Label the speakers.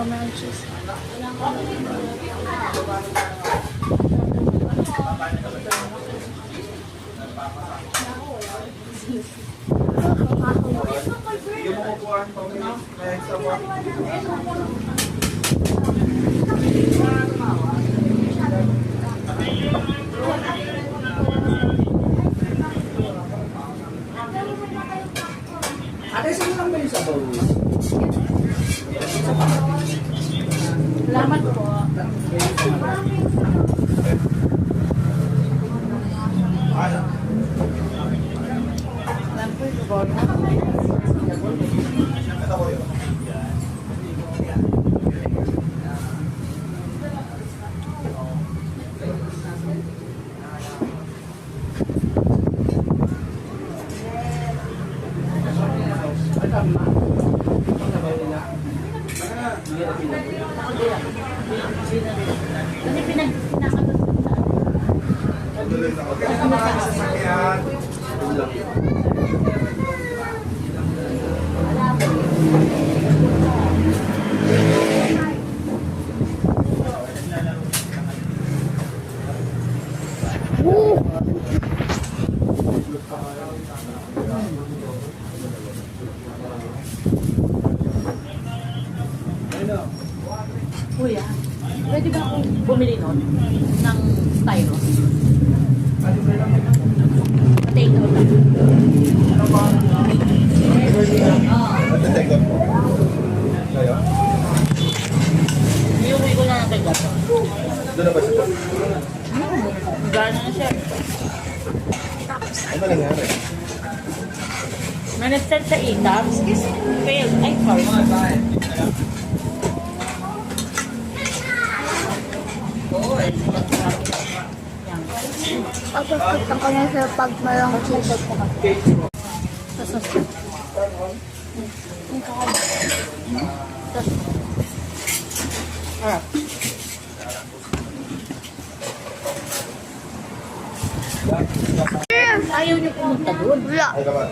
Speaker 1: May cheese.
Speaker 2: Ate, sino lang ba yung sabaw?
Speaker 1: Salamat po. Kasi pinagkakaroon Kuya, pwede ba akong bumili nun ng styro? Potato lang. Iuwi ko na ng kaya.
Speaker 3: Doon na ba siya?
Speaker 1: Gano'n na siya.
Speaker 3: Ano ba nangyari?
Speaker 1: May nag-set sa ETABS is failed. Ay, sorry.
Speaker 4: Pagkakita ko na sa pag marang cheese.
Speaker 1: Ayaw niyo pumunta doon.
Speaker 4: Wala.
Speaker 3: Ay, kaman.